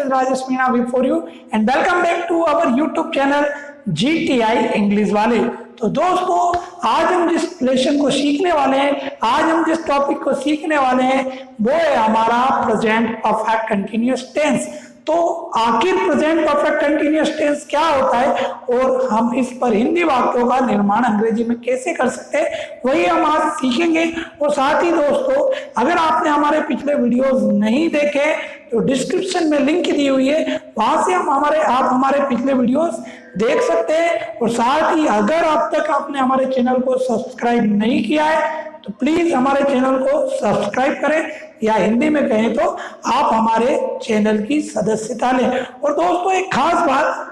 is Rajesh Meena before you and welcome back to our YouTube channel GTI English वाले। तो दोस्तों, आज हम जिस लेसन को सीखने वाले हैं, आज हम जिस टॉपिक को सीखने वाले हैं वो है हमारा प्रेजेंट परफेक्ट कंटिन्यूअस टेंस। तो आखिर प्रेजेंट परफेक्ट कंटिन्यूअस टेंस क्या होता है और हम इस पर हिंदी वाक्यों का निर्माण अंग्रेजी में कैसे कर सकते हैं, वही हम आज सीखेंगे। और साथ ही दोस्तों, अगर आपने हमारे पिछले वीडियोस नहीं देखे तो डिस्क्रिप्शन में लिंक दी हुई है, वहां से आप हमारे पिछले वीडियोस देख सकते हैं। और साथ ही अगर अब तक आपने हमारे चैनल को सब्सक्राइब नहीं किया है तो प्लीज हमारे चैनल को सब्सक्राइब करें, या हिंदी में कहें तो आप हमारे चैनल की सदस्यता लें। और दोस्तों, एक खास बात,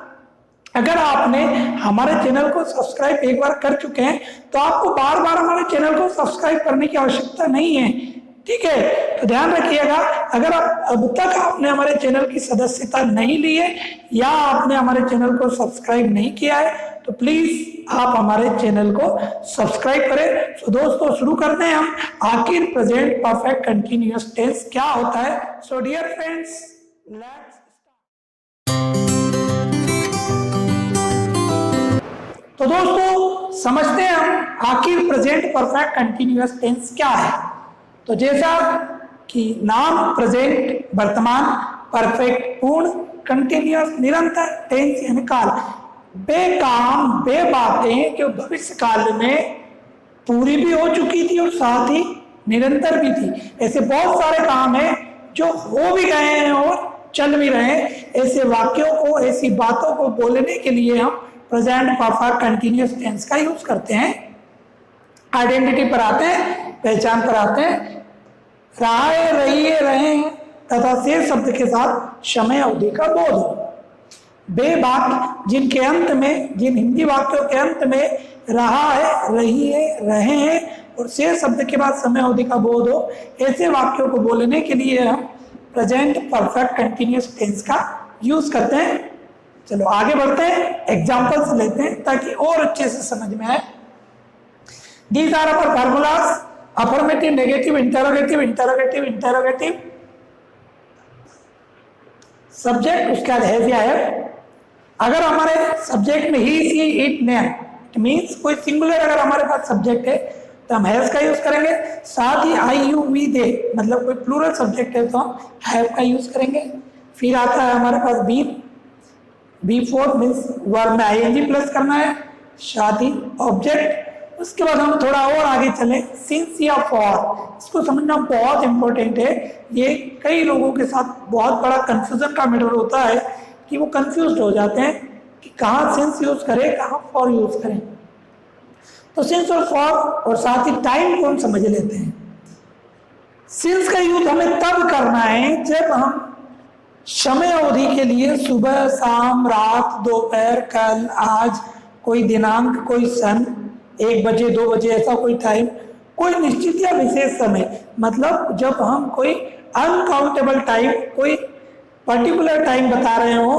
अगर आपने हमारे चैनल को सब्सक्राइब एक बार कर चुके हैं तो आपको बार बार हमारे चैनल को सब्सक्राइब करने की आवश्यकता नहीं है, ठीक है। तो ध्यान रखिएगा, अगर आप अब तक आपने हमारे चैनल की सदस्यता नहीं ली है या आपने हमारे चैनल को सब्सक्राइब नहीं किया है तो प्लीज आप हमारे चैनल को सब्सक्राइब करें। तो दोस्तों, शुरू करते हैं हम आखिर प्रेजेंट परफेक्ट कंटिन्यूअस टेंस क्या होता है। सो डियर फ्रेंड्स, लेट्स तो दोस्तों, समझते हैं हम आखिर प्रेजेंट परफेक्ट कंटिन्यूअस टेंस क्या है। तो जैसा कि नाम प्रेजेंट वर्तमान, परफेक्ट पूर्ण, कंटिन्यूअस निरंतर, टेंस यानी काल, बेकाम बे बातें जो भविष्य काल में पूरी भी हो चुकी थी और साथ ही निरंतर भी थी। ऐसे बहुत सारे काम हैं जो हो भी गए हैं और चल भी रहे हैं। ऐसे वाक्यों को, ऐसी बातों को बोलने के लिए हम प्रेजेंट परफेक्ट कंटिन्यूअस टेंस का यूज करते हैं। आइडेंटिटी पर आते हैं, पहचान पर आते हैं। रहा है, रही है, रहे हैं तथा से शब्द के साथ समय अवधि का बोध हो। बे वाक्य जिनके अंत में, जिन हिंदी वाक्यों के अंत में रहा है, रही है, रहे हैं और से शब्द के बाद समय अवधि का बोध हो, ऐसे वाक्यों को बोलने के लिए हम प्रेजेंट परफेक्ट कंटिन्यूअस टेंस का यूज करते हैं। चलो आगे बढ़ते हैं, एग्जांपल्स लेते हैं ताकि और अच्छे से समझ में आए। These are our formulas: affirmative, negative, interrogative, interrogative, interrogative, subject, उसके बाद हैज या हैव। अगर हमारे सब्जेक्ट में ही, सी, इट, नेम, इट मीन्स कोई सिंगुलर अगर हमारे पास सब्जेक्ट है तो हम हैज का यूज करेंगे। साथ ही आई, यू, वी, दे, मतलब कोई प्लूरल सब्जेक्ट है तो हम हैव का यूज करेंगे। फिर आता है हमारे पास been, B four means verb में आईएनजी प्लस करना है, साथ ही ऑब्जेक्ट। उसके बाद हम थोड़ा और आगे चले, सिंस या फॉर, इसको समझना बहुत इंपॉर्टेंट है। ये कई लोगों के साथ बहुत बड़ा कंफ्यूजन का मैटर होता है कि वो कंफ्यूज हो जाते हैं कि कहाँ सिंस यूज करें, कहाँ फॉर यूज करें। तो सिंस और फॉर और साथ ही टाइम को हम समझ लेते हैं। सिंस का यूज हमें तब करना है जब हम समय अवधि के लिए सुबह, शाम, रात, दोपहर, कल, आज, कोई दिनांक, कोई सन, 1 बजे 2 बजे, ऐसा कोई टाइम, कोई निश्चित या विशेष समय, मतलब जब हम कोई अनकाउंटेबल टाइम, कोई पर्टिकुलर टाइम बता रहे हो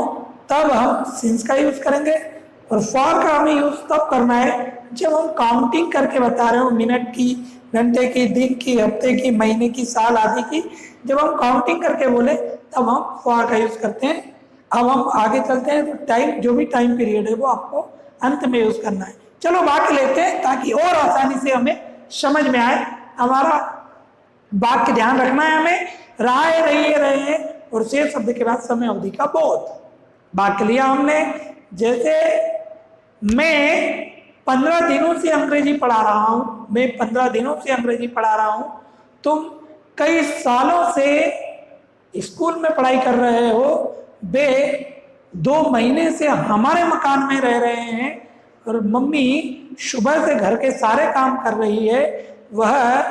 तब हम सिंस का यूज करेंगे। और फॉर का हमें यूज तब करना है जब हम काउंटिंग करके बता रहे हो, मिनट की, घंटे की, दिन की, हफ्ते की, महीने की, साल आदि की, जब हम काउंटिंग करके बोले तब हम फॉर का यूज करते हैं। अब हम आगे चलते हैं, तो टाइम, जो भी टाइम पीरियड है वो आपको अंत में यूज करना है। चलो वाक्य लेते हैं ताकि और आसानी से हमें समझ में आए। हमारा वाक्य ध्यान रखना है हमें, रहा है, रही है, रहे हैं और से शब्द के बाद समय अवधि का बोध। वाक्य लिया हमने, जैसे मैं 15 दिनों से अंग्रेजी पढ़ा रहा हूँ, मैं 15 दिनों से अंग्रेजी पढ़ा रहा हूँ, तुम कई सालों से स्कूल में पढ़ाई कर रहे हो, वे 2 महीने से हमारे मकान में रह रहे हैं और मम्मी सुबह से घर के सारे काम कर रही है, वह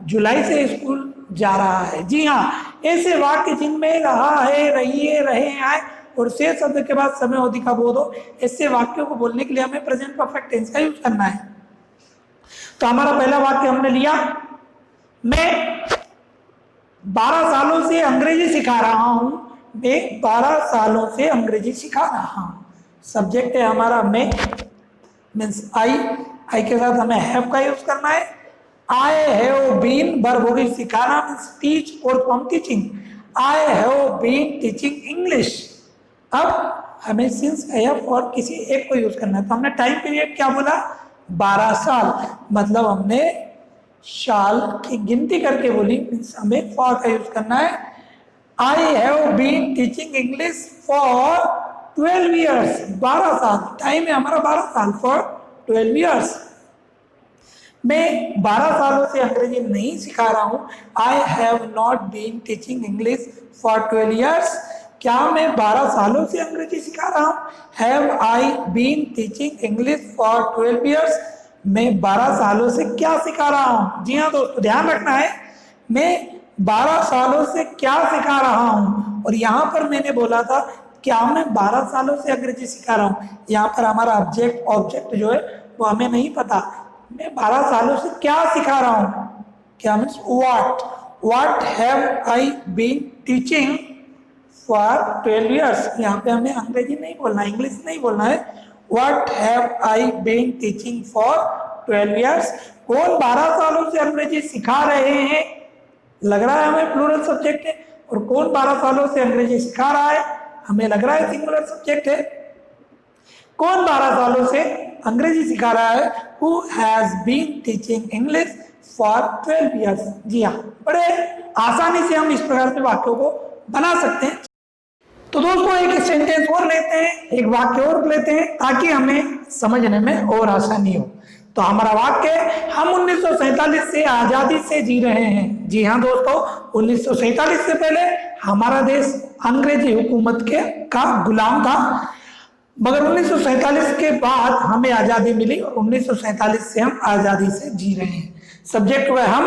जुलाई से स्कूल जा रहा है। जी हाँ, ऐसे वाक्य जिनमें रहा है, रही है, रहे हैं और से शब्द के बाद समय अवधि का बोध हो, ऐसे वाक्यों को बोलने के लिए हमें प्रेजेंट परफेक्ट टेंस का यूज करना है। तो हमारा पहला वाक्य हमने लिया, मैं 12 सालों से अंग्रेजी सिखा रहा हूं, मैं 12 सालों से अंग्रेजी सिखा रहा हूं। सब्जेक्ट है हमारा मैं, मीन्स आई के साथ हमें हैव का यूज करना है। आई हैव बीन, वर्ब होगी सिखाना मीन्स टीच और from teaching. I have been teaching English. अब हमें सिंस है और किसी एक को यूज करना है, तो हमने टाइम पीरियड क्या बोला, 12 साल, मतलब हमने साल की गिनती करके बोली, मीन्स हमें फॉर का यूज करना है। I have been teaching English for 12 years, 12 साल, टाइम है हमारा 12 साल, फॉर 12 ईयर्स। मैं 12 सालों से अंग्रेजी नहीं सिखा रहा हूँ। I have not been teaching English for 12 years. क्या मैं 12 सालों से अंग्रेजी सिखा रहा हूँ? Have I been teaching English for 12 years. मैं 12 सालों से क्या सिखा रहा हूँ? जी हाँ दोस्तों, ध्यान रखना है, मैं 12 सालों से क्या सिखा रहा हूँ। और यहाँ पर मैंने बोला था क्या मैं 12 सालों से अंग्रेजी सिखा रहा हूँ। यहाँ पर हमारा ऑब्जेक्ट जो है वो हमें नहीं पता। मैं 12 सालों से क्या सिखा रहा हूँ, क्या means what have I been teaching for 12 years. यहाँ पे हमें अंग्रेजी नहीं बोलना, इंग्लिश नहीं बोलना है। What have I been teaching for 12 years. कौन 12 सालों से अंग्रेजी सिखा रहे हैं? लग रहा है हमें प्लूरल सब्जेक्ट है। और कौन 12 सालों से अंग्रेजी सिखा रहा है? हमें लग रहा है सिंगुलर सब्जेक्ट है। कौन 12 सालों से अंग्रेजी सिखा रहा है? Who has been teaching English for 12 years. जी हाँ, बड़े आसानी से हम इस प्रकार से वाक्यों को बना सकते हैं। तो दोस्तों एक सेंटेंस और लेते हैं, एक वाक्य और लेते हैं ताकि हमें समझने में और आसानी हो। तो हमारा वाक्य, हम 1947 से आजादी से जी रहे हैं। जी हाँ दोस्तों, 1947 से पहले हमारा देश अंग्रेजी हुकूमत के का गुलाम था, मगर 1947 के बाद हमें आजादी मिली और 1947 से हम आजादी से जी रहे हैं। सब्जेक्ट हुआ हम,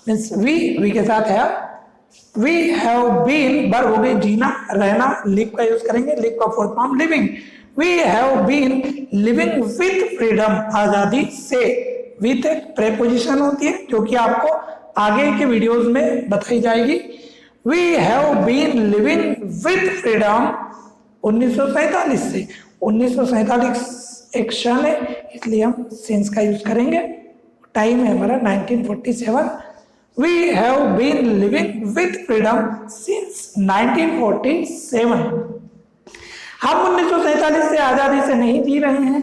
मीन्स वी के साथ है वी हैव बीन, वर्ब हो गई जीना रहना, लिव का यूज करेंगे, लिव का full form living. We have been living with freedom, आजादी से। विथ एक प्रेपोजिशन होती है जो कि आपको आगे के वीडियोस में बताई जाएगी। We have been living with freedom 1947 से। 1947 एक क्षण है, इसलिए हम सिंस का यूज करेंगे। टाइम है हमारा 1947। We have been living with freedom since 1947. हम 1947 से आजादी से नहीं जी रहे हैं।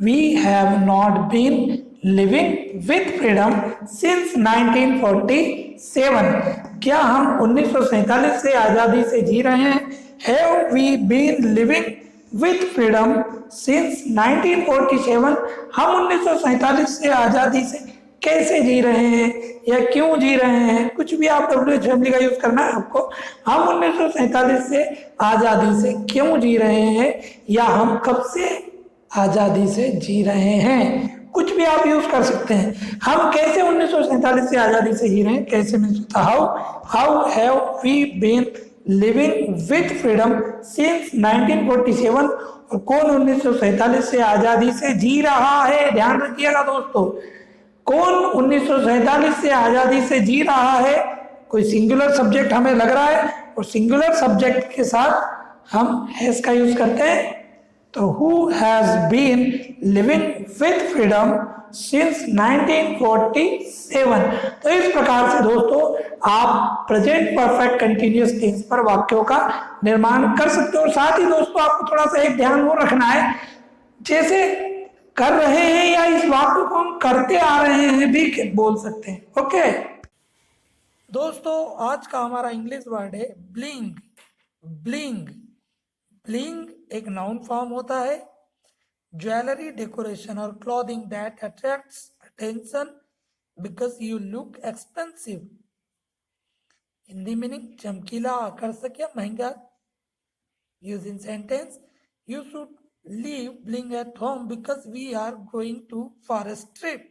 We have not been living with freedom since 1947. क्या हम 1947 से आजादी से जी रहे हैं? Have we been living with freedom since 1947? हम 1947 से आजादी से कैसे जी रहे हैं या क्यों जी रहे हैं, कुछ भी आप WH फैमिली का यूज करना है आपको। हम 1947 से आजादी से क्यों जी रहे हैं या हम कब से आजादी से जी रहे हैं, कुछ भी आप यूज कर सकते हैं। हम कैसे 1947 से आजादी से जी रहे हैं, कैसे means how have we been living with freedom since 1947। और कौन 1947 से आजादी से जी रहा है, ध्यान रखिएगा दोस्तों, कौन 1947 से आजादी से जी रहा है। कोई सिंगुलर सब्जेक्ट हमें लग रहा है और सिंगुलर सब्जेक्ट के साथ हम हैज का यूज करते हैं। तो who has been living with freedom since 1947। तो इस प्रकार से दोस्तों आप प्रेजेंट परफेक्ट कंटिन्यूअस टेंस पर वाक्यों का निर्माण कर सकते हो। और साथ ही दोस्तों आपको थोड़ा सा एक ध्यान और रखना है, जैसे कर रहे हैं या इस वाक्य को हम करते आ रहे हैं भी बोल सकते हैं। ओके दोस्तों, आज का हमारा इंग्लिश वर्ड है ब्लिंग। ब्लिंग ब्लिंग एक नाउन फॉर्म होता है, ज्वेलरी, डेकोरेशन और clothing that attracts attention because you look expensive. Hindi meaning चमकीला, आकर्षक या महंगा। Use in sentence, you should leave bling at home because we are going to forest trip.